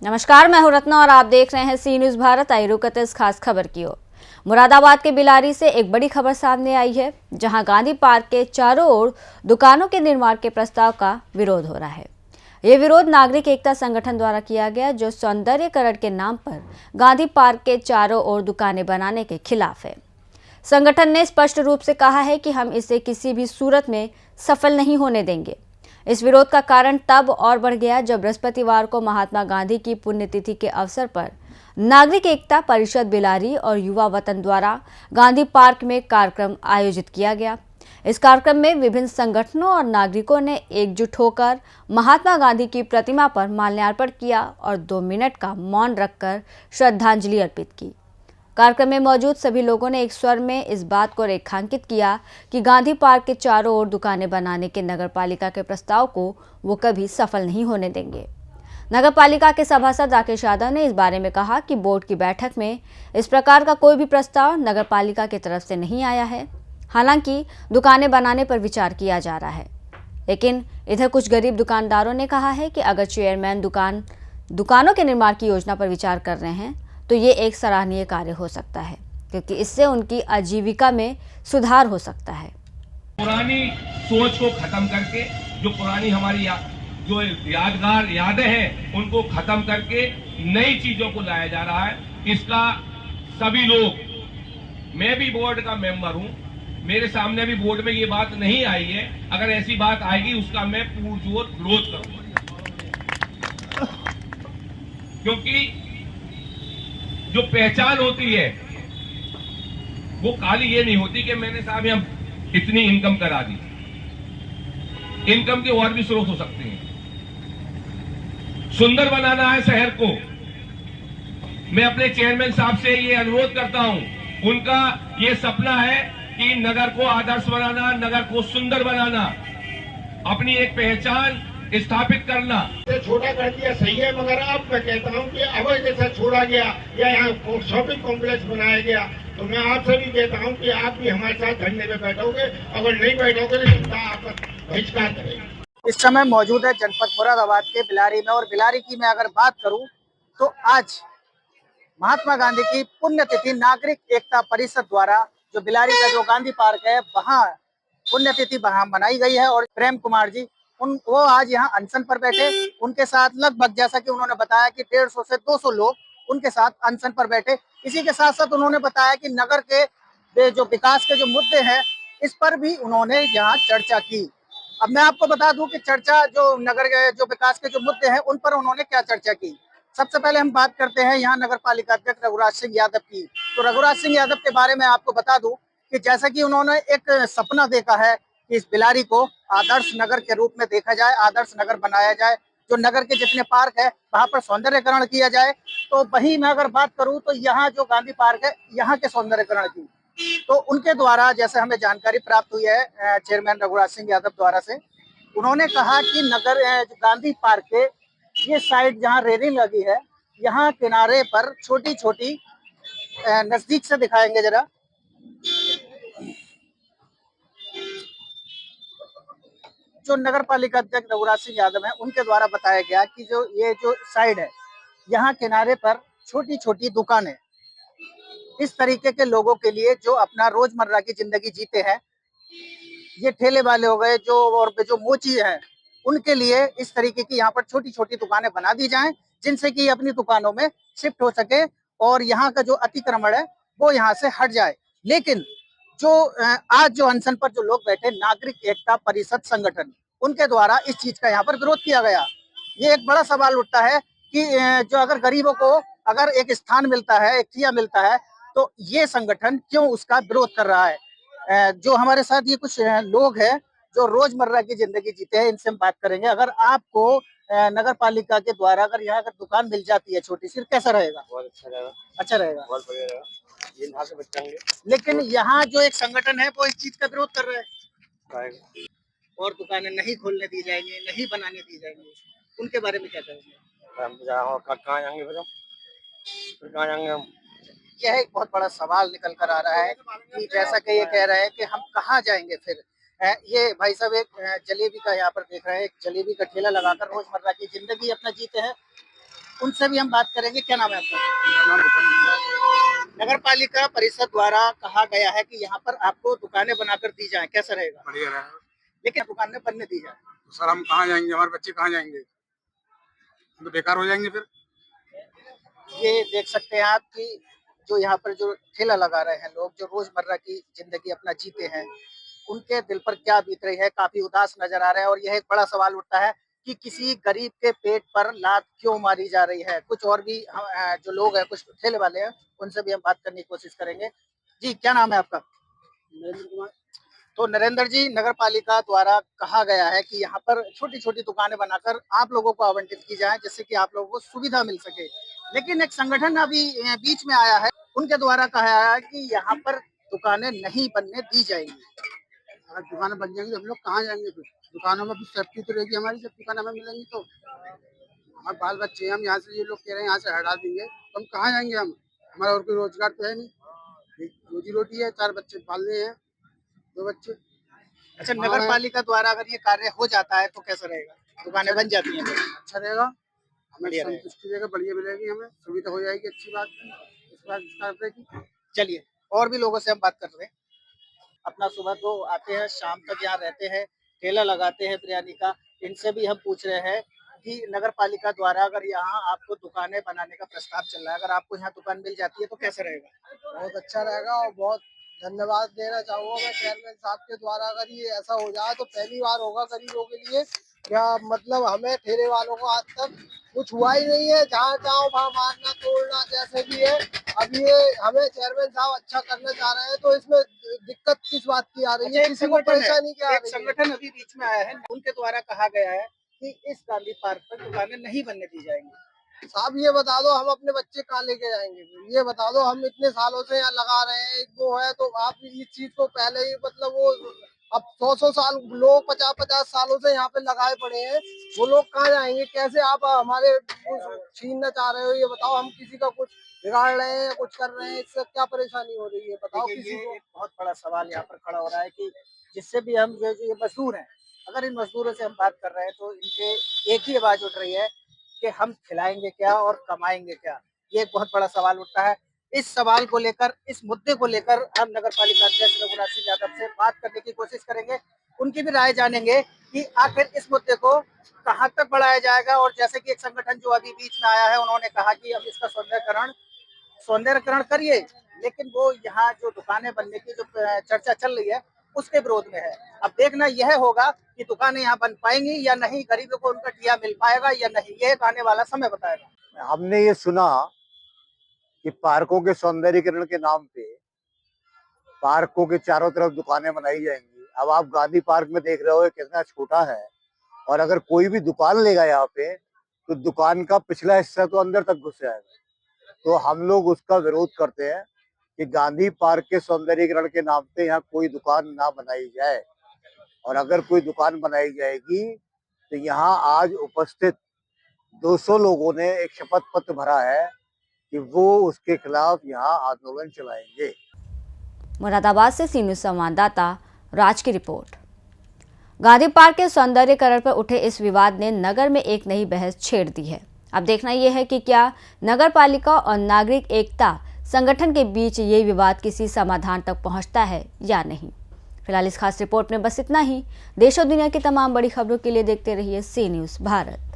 नमस्कार, मैं हूं रत्ना और आप देख रहे हैं सी न्यूज भारत। आई रुक करते इस खास खबर की ओर। मुरादाबाद के बिलारी से एक बड़ी खबर सामने आई है, जहां गांधी पार्क के चारों ओर दुकानों के निर्माण के प्रस्ताव का विरोध हो रहा है। ये विरोध नागरिक एकता संगठन द्वारा किया गया, जो सौंदर्यकरण के नाम पर गांधी पार्क के चारों ओर दुकानें बनाने के खिलाफ है। संगठन ने स्पष्ट रूप से कहा है कि हम इसे किसी भी सूरत में सफल नहीं होने देंगे। इस विरोध का कारण तब और बढ़ गया जब बृहस्पतिवार को महात्मा गांधी की पुण्यतिथि के अवसर पर नागरिक एकता परिषद बिलारी और युवा वतन द्वारा गांधी पार्क में कार्यक्रम आयोजित किया गया। इस कार्यक्रम में विभिन्न संगठनों और नागरिकों ने एकजुट होकर महात्मा गांधी की प्रतिमा पर माल्यार्पण किया और 2 मिनट का मौन रखकर श्रद्धांजलि अर्पित की। कार्यक्रम में मौजूद सभी लोगों ने एक स्वर में इस बात को रेखांकित किया कि गांधी पार्क के चारों ओर दुकानें बनाने के नगरपालिका के प्रस्ताव को वो कभी सफल नहीं होने देंगे। नगरपालिका के सभासद राकेश यादव ने इस बारे में कहा कि बोर्ड की बैठक में इस प्रकार का कोई भी प्रस्ताव नगरपालिका की तरफ से नहीं आया है। हालांकि दुकानें बनाने पर विचार किया जा रहा है, लेकिन इधर कुछ गरीब दुकानदारों ने कहा है कि अगर चेयरमैन दुकानों के निर्माण की योजना पर विचार कर रहे हैं तो ये एक सराहनीय कार्य हो सकता है, क्योंकि इससे उनकी आजीविका में सुधार हो सकता है। पुरानी सोच को खत्म करके जो पुरानी हमारी जो यादगार यादें हैं उनको खत्म करके नई चीजों को लाया जा रहा है। इसका सभी लोग, मैं भी बोर्ड का मेंबर हूं, मेरे सामने भी बोर्ड में ये बात नहीं आई है। अगर ऐसी बात आएगी उसका मैं पुरजोर विरोध करूंगा, क्योंकि जो पहचान होती है वो काली ये नहीं होती कि मैंने साहब यहाँ इतनी इनकम करा दी। इनकम के और भी स्रोत हो सकते हैं। सुंदर बनाना है शहर को। मैं अपने चेयरमैन साहब से ये अनुरोध करता हूं, उनका ये सपना है कि नगर को आदर्श बनाना, नगर को सुंदर बनाना, अपनी एक पहचान स्थापित करना। छोटा कर दिया सही है, मगर अब मैं कहता हूं कि अब जैसा छोड़ा गया या यहाँ शॉपिंग कॉम्प्लेक्स बनाया गया, तो मैं आपसे भी कहता हूं कि आप भी हमारे साथ धरने पे बैठोगे। अगर नहीं बैठोगे तो जनता आपका बहिष्कार करेगी। इस समय मौजूद है जनपद मुरादाबाद के बिलारी में, और बिलारी की मैं अगर बात करूं तो आज महात्मा गांधी की पुण्यतिथि नागरिक एकता परिषद द्वारा जो बिलारी का जो गांधी पार्क है वहाँ पुण्यतिथि मनाई गई है। और प्रेम कुमार जी वो आज यहाँ अनशन पर बैठे। उनके साथ लगभग, जैसा कि उन्होंने बताया, कि 150 से 200 लोग उनके साथ अनशन पर बैठे। इसी के साथ साथ उन्होंने बताया कि नगर के जो विकास के जो मुद्दे हैं इस पर भी उन्होंने यहाँ चर्चा की। अब मैं आपको बता दूं कि चर्चा जो नगर के जो विकास के जो मुद्दे हैं उन पर उन्होंने क्या चर्चा की। सबसे पहले हम बात करते हैं यहाँ नगर पालिका अध्यक्ष रघुराज सिंह यादव की। तो रघुराज सिंह यादव के बारे में आपको बता दूं कि जैसा कि उन्होंने एक सपना देखा है कि इस बिलारी को आदर्श नगर के रूप में देखा जाए, आदर्श नगर बनाया जाए, जो नगर के जितने पार्क है वहां पर सौंदर्यकरण किया जाए। तो वहीं मैं अगर बात करूं तो यहाँ जो गांधी पार्क है यहाँ के सौंदर्यकरण की, तो उनके द्वारा जैसे हमें जानकारी प्राप्त हुई है चेयरमैन रघुराज सिंह यादव द्वारा से, उन्होंने कहा कि नगर गांधी पार्क के ये साइड जहाँ रेलिंग लगी है यहाँ किनारे पर छोटी छोटी, नजदीक से दिखाएंगे जरा, जो नगर पालिका अध्यक्ष रघुराज सिंह यादव है उनके द्वारा बताया गया कि जो ये जो साइड है यहाँ किनारे पर छोटी छोटी दुकानें इस तरीके के लोगों के लिए जो अपना रोजमर्रा की जिंदगी जीते हैं, ये ठेले वाले हो गए जो, और जो मोची हैं, उनके लिए इस तरीके की यहाँ पर छोटी छोटी दुकानें बना दी जाएं, जिनसे कि अपनी दुकानों में शिफ्ट हो सके और यहाँ का जो अतिक्रमण है वो यहाँ से हट जाए। लेकिन जो आज जो अनशन पर जो लोग बैठे नागरिक एकता परिषद संगठन, उनके द्वारा इस चीज का यहाँ पर विरोध किया गया। ये एक बड़ा सवाल उठता है कि जो अगर गरीबों को अगर एक स्थान मिलता है, एक ठिया मिलता है, तो ये संगठन क्यों उसका विरोध कर रहा है। जो हमारे साथ ये कुछ लोग हैं जो रोजमर्रा की जिंदगी जीते हैं, इनसे हम बात करेंगे। अगर आपको नगर पालिका के द्वारा अगर यहाँ अगर दुकान मिल जाती है छोटी सी, कैसा रहेगा? बहुत अच्छा रहेगा। अच्छा रहेगा, बहुत बढ़िया रहेगा, ये यहाँ से बचेंगे। लेकिन यहाँ जो एक संगठन है वो इस चीज का विरोध कर रहा है आएगा। और दुकानें नहीं खोलने दी जाएंगी, नहीं बनाने दी जाएंगी, उनके बारे में क्या कहेंगे? हम कहाँ जाएंगे फिर कहाँ जाएंगे हम? यह एक बहुत बड़ा सवाल निकल कर आ रहा है कि जैसा कि ये कह रहे हैं कि हम कहाँ जाएंगे फिर। ये भाई साहब एक जलेबी का यहाँ पर देख रहे हैं, एक जलेबी का ठेला लगाकर रोजमर्रा की जिंदगी अपना जीते हैं। उनसे भी हम बात करेंगे। क्या नाम है आपका? नगर पालिका परिषद द्वारा कहा गया है कि यहाँ पर आपको दुकानें बनाकर दी जाए, कैसा रहेगा? बढ़िया रहेगा। लेकिन दुकानें बनने दी जाए तो सर हम कहाँ जाएंगे, हमारे बच्चे कहाँ जाएंगे, हम तो बेकार हो जाएंगे फिर। ये देख सकते हैं आप कि जो यहाँ पर जो ठेला लगा रहे हैं लोग, जो रोजमर्रा की जिंदगी अपना जीते हैं, उनके दिल पर क्या बीत रही है, काफी उदास नजर आ रहे हैं। और यह एक बड़ा सवाल उठता है कि किसी गरीब के पेट पर लात क्यों मारी जा रही है। कुछ और भी जो लोग हैं, कुछ ठेले वाले हैं, उनसे भी हम बात करने की कोशिश करेंगे। जी, क्या नाम है आपका? नरेंद्र कुमार। तो नरेंद्र जी, नगर पालिका द्वारा कहा गया है कि यहाँ पर छोटी छोटी दुकानें बनाकर आप लोगों को आवंटित की जाए, जिससे कि आप लोगों को सुविधा मिल सके। लेकिन एक संगठन अभी बीच में आया है, उनके द्वारा कहा है कि यहाँ पर दुकानें नहीं बनने दी जाएंगी। अगर दुकानें बन जाएंगी तो हम लोग कहाँ जाएंगे फिर? दुकानों में भी सेफ्टी तो रहेगी हमारी, जब दुकान हमें मिलेंगी तो। हमारे बाल बच्चे, हम यहाँ से, ये लोग कह रहे हैं यहाँ से हटा देंगे तो हम कहाँ जाएंगे? हम, हमारा और कोई रोजगार तो है नहीं, रोजी रोटी है, 4 बच्चे पालने हैं, 2 बच्चे। अच्छा, नगर पालिका द्वारा अगर ये कार्य हो जाता है तो कैसा रहेगा? दुकानें बन जाती हैं तो अच्छा रहेगा, हमें बढ़िया संतुष्टि रहेगा, बढ़िया मिलेगी, हमें सुविधा हो जाएगी, अच्छी बात की, इस बात की। चलिए, और भी लोगों से हम बात कर रहे हैं। अपना सुबह तो आते हैं, शाम तक यहाँ रहते हैं, ठेला लगाते हैं बिरयानी का। इनसे भी हम पूछ रहे हैं कि नगर पालिका द्वारा अगर यहाँ आपको दुकानें बनाने का प्रस्ताव चल रहा है, अगर आपको यहाँ दुकान मिल जाती है तो कैसा रहेगा? बहुत अच्छा रहेगा और बहुत धन्यवाद देना चाहूँगा मैं चेयरमैन साहब के द्वारा। अगर ये ऐसा हो जाए तो पहली बार होगा गरीबों के लिए। क्या मतलब, हमें ठेले वालों को आज तक कुछ हुआ ही नहीं है, जहाँ जाओ वहाँ मारना तोड़ना जैसे भी है। अब ये हमें चेयरमैन साहब अच्छा करना चाह रहे हैं तो इसमें दिक्कत किस बात की आ रही है? किसी को परेशानी क्या आ एक रही है? संगठन अभी बीच में आया है, उनके द्वारा कहा गया है कि इस गांधी पार्क पर दुकानें नहीं बनने दी जाएंगी। साहब ये बता दो, हम अपने बच्चे कहाँ लेके जाएंगे? ये बता दो, हम इतने सालों से यहाँ लगा रहे हैं, वो है तो आप इस चीज को पहले ही मतलब वो अब 100 साल लोग 50 सालों से यहाँ पे लगाए पड़े हैं, वो लोग कहाँ जाएंगे? कैसे आप हमारे छीनना चाह रहे हो? ये बताओ, हम किसी का कुछ बिगाड़ रहे हैं या कुछ कर रहे हैं, इससे क्या परेशानी हो रही है बताओ देखिए, किसी ये को। एक बहुत बड़ा सवाल यहाँ पर खड़ा हो रहा है कि जिससे भी हम जो ये मजदूर हैं, अगर इन मजदूरों से हम बात कर रहे हैं तो इनके एक ही आवाज उठ रही है कि हम खिलाएंगे क्या और कमाएंगे क्या। ये एक बहुत बड़ा सवाल उठता है। इस सवाल को लेकर, इस मुद्दे को लेकर हम नगर पालिका अध्यक्ष रघुनाथ सिंह यादव से बात करने की कोशिश करेंगे। उनकी भी राय जानेंगे कि आखिर इस मुद्दे को कहाँ तक बढ़ाया जाएगा। और जैसे कि एक संगठन जो अभी बीच में आया है, उन्होंने कहा कि अब इसका सौंदर्यकरण करिए, लेकिन वो यहाँ जो दुकानें बनने की जो चर्चा चल रही है उसके विरोध में है। अब देखना यह होगा कि दुकानें यहाँ बन पाएंगी या नहीं, गरीबों को उनका ठिया मिल पाएगा या नहीं, यह आने वाला समय बताएगा। हमने ये सुना कि पार्कों के सौंदर्यीकरण के नाम पे पार्कों के चारों तरफ दुकानें बनाई जाएंगी। अब आप गांधी पार्क में देख रहे हो कितना छोटा है, और अगर कोई भी दुकान लेगा यहाँ पे तो दुकान का पिछला हिस्सा तो अंदर तक घुस जाएगा। तो हम लोग उसका विरोध करते हैं कि गांधी पार्क के सौंदर्यीकरण के नाम पे यहाँ कोई दुकान ना बनाई जाए, और अगर कोई दुकान बनाई जाएगी तो यहाँ आज उपस्थित 200 लोगों ने एक शपथ पत्र भरा है कि वो उसके खिलाफ यहाँ आंदोलन चलाएंगे। मुरादाबाद से सी न्यूज़ संवाददाता राज की रिपोर्ट। गांधी पार्क के सौंदर्यीकरण पर उठे इस विवाद ने नगर में एक नई बहस छेड़ दी है। अब देखना यह है कि क्या नगर पालिका और नागरिक एकता संगठन के बीच ये विवाद किसी समाधान तक पहुंचता है या नहीं। फिलहाल इस खास रिपोर्ट में बस इतना ही। देश और दुनिया की तमाम बड़ी खबरों के लिए देखते रहिए सी न्यूज़ भारत।